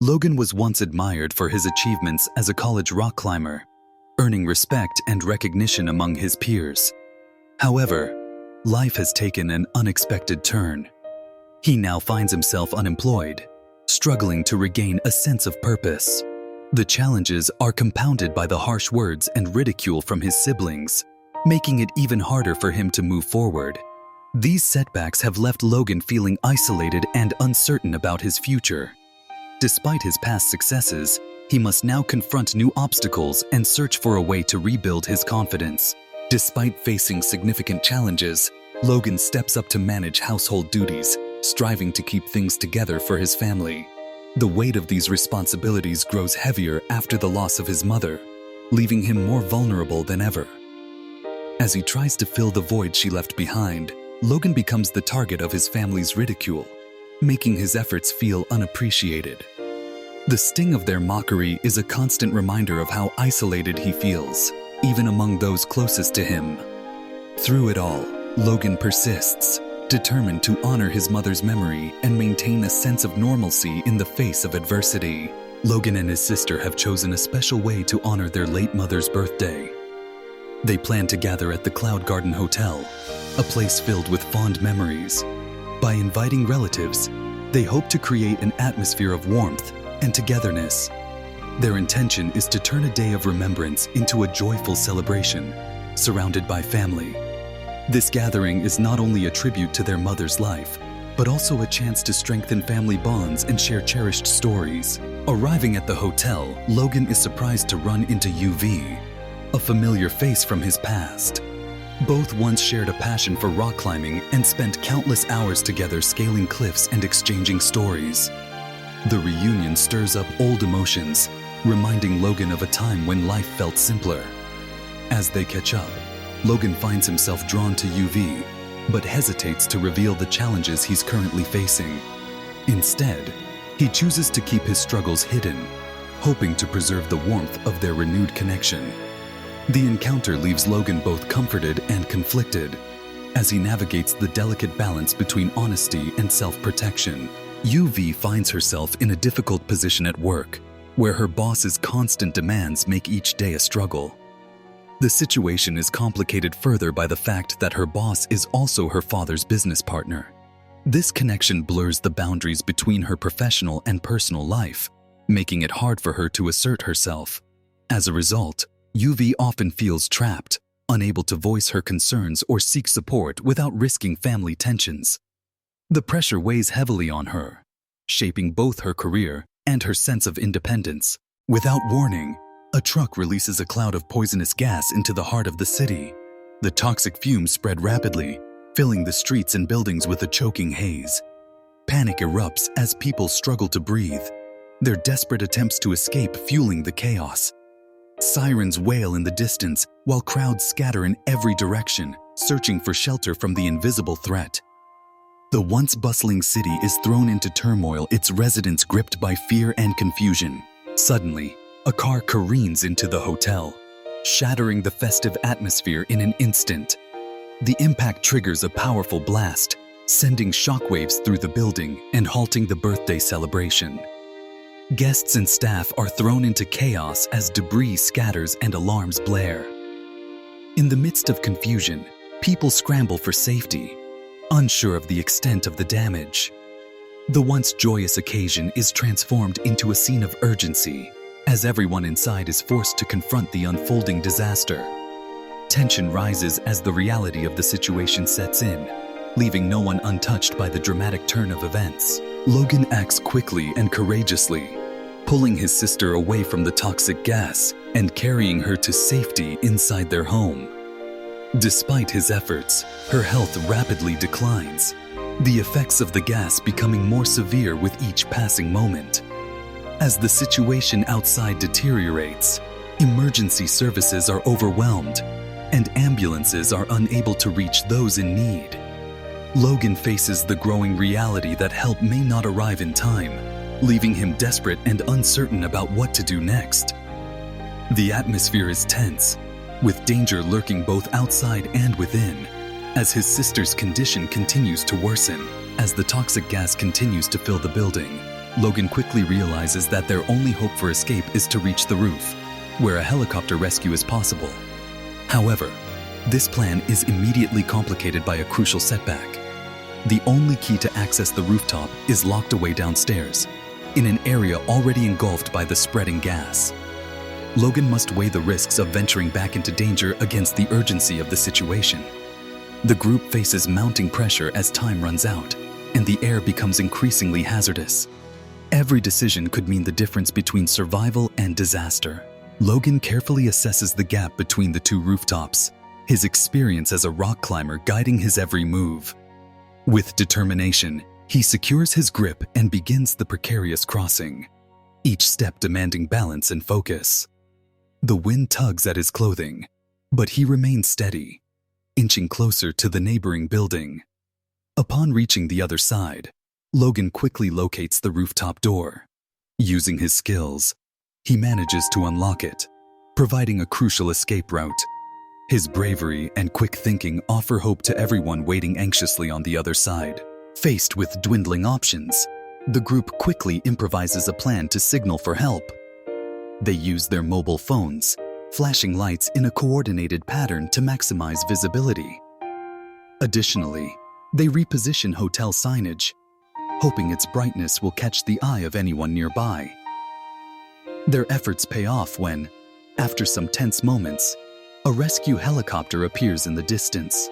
Logan was once admired for his achievements as a college rock climber, earning respect and recognition among his peers. However, life has taken an unexpected turn. He now finds himself unemployed, struggling to regain a sense of purpose. The challenges are compounded by the harsh words and ridicule from his siblings, making it even harder for him to move forward. These setbacks have left Logan feeling isolated and uncertain about his future. Despite his past successes, he must now confront new obstacles and search for a way to rebuild his confidence. Despite facing significant challenges, Logan steps up to manage household duties, striving to keep things together for his family. The weight of these responsibilities grows heavier after the loss of his mother, leaving him more vulnerable than ever. As he tries to fill the void she left behind, Logan becomes the target of his family's ridicule, making his efforts feel unappreciated. The sting of their mockery is a constant reminder of how isolated he feels, even among those closest to him. Through it all, Logan persists, determined to honor his mother's memory and maintain a sense of normalcy in the face of adversity. Logan and his sister have chosen a special way to honor their late mother's birthday. They plan to gather at the Cloud Garden Hotel, a place filled with fond memories. By inviting relatives, they hope to create an atmosphere of warmth and togetherness. Their intention is to turn a day of remembrance into a joyful celebration, surrounded by family. This gathering is not only a tribute to their mother's life, but also a chance to strengthen family bonds and share cherished stories. Arriving at the hotel, Logan is surprised to run into UV, a familiar face from his past. Both once shared a passion for rock climbing and spent countless hours together scaling cliffs and exchanging stories. The reunion stirs up old emotions, reminding Logan of a time when life felt simpler. As they catch up, Logan finds himself drawn to UV, but hesitates to reveal the challenges he's currently facing. Instead, he chooses to keep his struggles hidden, hoping to preserve the warmth of their renewed connection. The encounter leaves Logan both comforted and conflicted, as he navigates the delicate balance between honesty and self-protection. UV finds herself in a difficult position at work, where her boss's constant demands make each day a struggle. The situation is complicated further by the fact that her boss is also her father's business partner. This connection blurs the boundaries between her professional and personal life, making it hard for her to assert herself. As a result, UV often feels trapped, unable to voice her concerns or seek support without risking family tensions. The pressure weighs heavily on her, shaping both her career and her sense of independence. Without warning, a truck releases a cloud of poisonous gas into the heart of the city. The toxic fumes spread rapidly, filling the streets and buildings with a choking haze. Panic erupts as people struggle to breathe, their desperate attempts to escape fueling the chaos. Sirens wail in the distance while crowds scatter in every direction, searching for shelter from the invisible threat. The once bustling city is thrown into turmoil, its residents gripped by fear and confusion. Suddenly, a car careens into the hotel, shattering the festive atmosphere in an instant. The impact triggers a powerful blast, sending shockwaves through the building and halting the birthday celebration. Guests and staff are thrown into chaos as debris scatters and alarms blare. In the midst of confusion, people scramble for safety, unsure of the extent of the damage. The once joyous occasion is transformed into a scene of urgency, as everyone inside is forced to confront the unfolding disaster. Tension rises as the reality of the situation sets in, leaving no one untouched by the dramatic turn of events. Logan acts quickly and courageously, pulling his sister away from the toxic gas and carrying her to safety inside their home. Despite his efforts, her health rapidly declines, the effects of the gas becoming more severe with each passing moment. As the situation outside deteriorates, emergency services are overwhelmed, and ambulances are unable to reach those in need. Logan faces the growing reality that help may not arrive in time, leaving him desperate and uncertain about what to do next. The atmosphere is tense, with danger lurking both outside and within, as his sister's condition continues to worsen. As the toxic gas continues to fill the building, Logan quickly realizes that their only hope for escape is to reach the roof, where a helicopter rescue is possible. However, this plan is immediately complicated by a crucial setback. The only key to access the rooftop is locked away downstairs, in an area already engulfed by the spreading gas. Logan must weigh the risks of venturing back into danger against the urgency of the situation. The group faces mounting pressure as time runs out, and the air becomes increasingly hazardous. Every decision could mean the difference between survival and disaster. Logan carefully assesses the gap between the two rooftops, his experience as a rock climber guiding his every move. With determination, he secures his grip and begins the precarious crossing, each step demanding balance and focus. The wind tugs at his clothing, but he remains steady, inching closer to the neighboring building. Upon reaching the other side, Logan quickly locates the rooftop door. Using his skills, he manages to unlock it, providing a crucial escape route. His bravery and quick thinking offer hope to everyone waiting anxiously on the other side. Faced with dwindling options, the group quickly improvises a plan to signal for help. They use their mobile phones, flashing lights in a coordinated pattern to maximize visibility. Additionally, they reposition hotel signage, hoping its brightness will catch the eye of anyone nearby. Their efforts pay off when, after some tense moments, a rescue helicopter appears in the distance.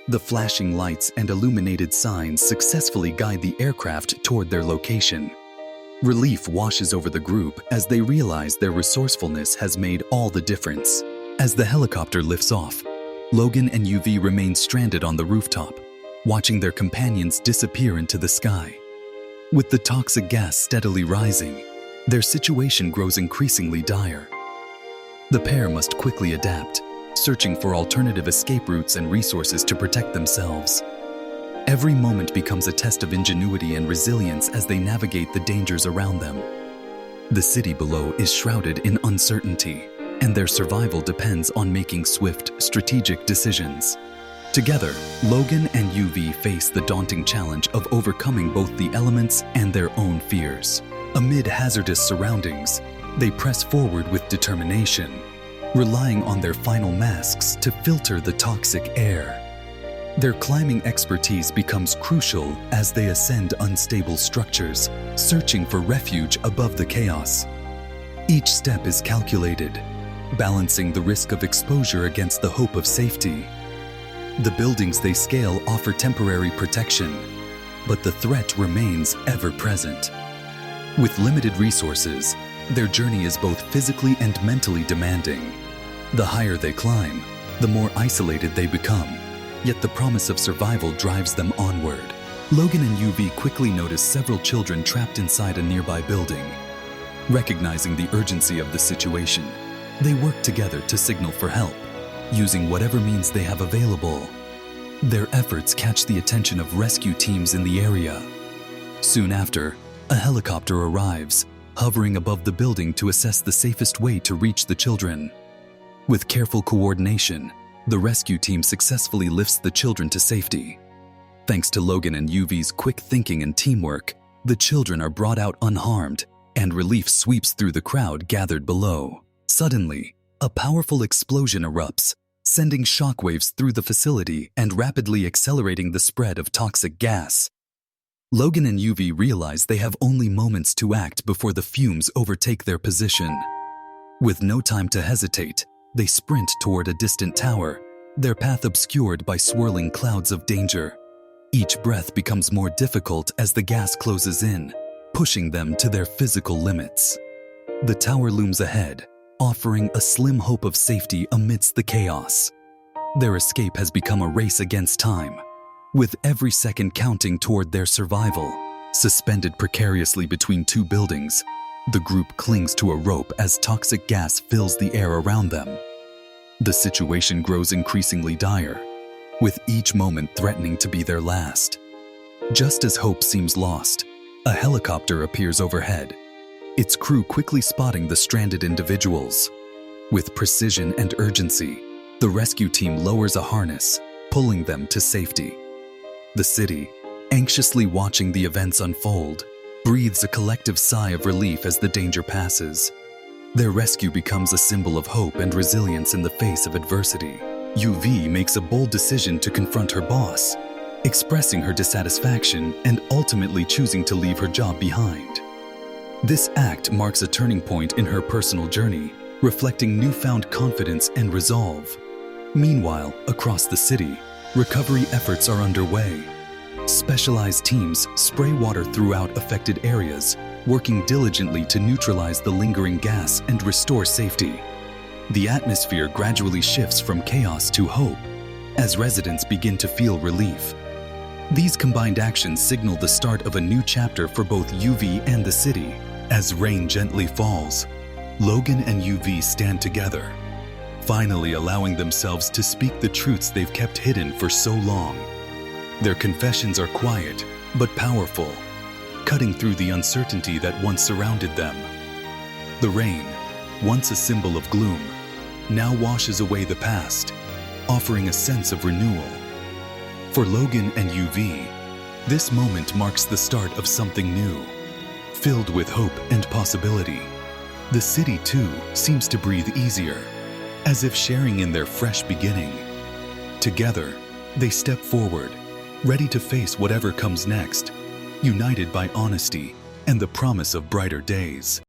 The flashing lights and illuminated signs successfully guide the aircraft toward their location. Relief washes over the group as they realize their resourcefulness has made all the difference. As the helicopter lifts off, Logan and UV remain stranded on the rooftop, watching their companions disappear into the sky. With the toxic gas steadily rising, their situation grows increasingly dire. The pair must quickly adapt, searching for alternative escape routes and resources to protect themselves. Every moment becomes a test of ingenuity and resilience as they navigate the dangers around them. The city below is shrouded in uncertainty, and their survival depends on making swift, strategic decisions. Together, Logan and UV face the daunting challenge of overcoming both the elements and their own fears. Amid hazardous surroundings, they press forward with determination, relying on their final masks to filter the toxic air. Their climbing expertise becomes crucial as they ascend unstable structures, searching for refuge above the chaos. Each step is calculated, balancing the risk of exposure against the hope of safety. The buildings they scale offer temporary protection, but the threat remains ever present. With limited resources, their journey is both physically and mentally demanding. The higher they climb, the more isolated they become. Yet the promise of survival drives them onward. Logan and UV quickly notice several children trapped inside a nearby building. Recognizing the urgency of the situation, they work together to signal for help, using whatever means they have available. Their efforts catch the attention of rescue teams in the area. Soon after, a helicopter arrives, hovering above the building to assess the safest way to reach the children. With careful coordination, the rescue team successfully lifts the children to safety. Thanks to Logan and UV's quick thinking and teamwork, the children are brought out unharmed, and relief sweeps through the crowd gathered below. Suddenly, a powerful explosion erupts, sending shockwaves through the facility and rapidly accelerating the spread of toxic gas. Logan and UV realize they have only moments to act before the fumes overtake their position. With no time to hesitate, they sprint toward a distant tower, their path obscured by swirling clouds of danger. Each breath becomes more difficult as the gas closes in, pushing them to their physical limits. The tower looms ahead, offering a slim hope of safety amidst the chaos. Their escape has become a race against time, with every second counting toward their survival. Suspended precariously between two buildings, the group clings to a rope as toxic gas fills the air around them. The situation grows increasingly dire, with each moment threatening to be their last. Just as hope seems lost, a helicopter appears overhead, its crew quickly spotting the stranded individuals. With precision and urgency, the rescue team lowers a harness, pulling them to safety. The city, anxiously watching the events unfold, breathes a collective sigh of relief as the danger passes. Their rescue becomes a symbol of hope and resilience in the face of adversity. Yu-vi makes a bold decision to confront her boss, expressing her dissatisfaction and ultimately choosing to leave her job behind. This act marks a turning point in her personal journey, reflecting newfound confidence and resolve. Meanwhile, across the city, recovery efforts are underway. Specialized teams spray water throughout affected areas, working diligently to neutralize the lingering gas and restore safety. The atmosphere gradually shifts from chaos to hope as residents begin to feel relief. These combined actions signal the start of a new chapter for both Yu-vi and the city. As rain gently falls, Logan and Yu-vi stand together, finally allowing themselves to speak the truths they've kept hidden for so long. Their confessions are quiet but powerful, cutting through the uncertainty that once surrounded them. The rain, once a symbol of gloom, now washes away the past, offering a sense of renewal. For Logan and Yu-vi, this moment marks the start of something new, filled with hope and possibility. The city, too, seems to breathe easier, as if sharing in their fresh beginning. Together, they step forward, ready to face whatever comes next, united by honesty and the promise of brighter days.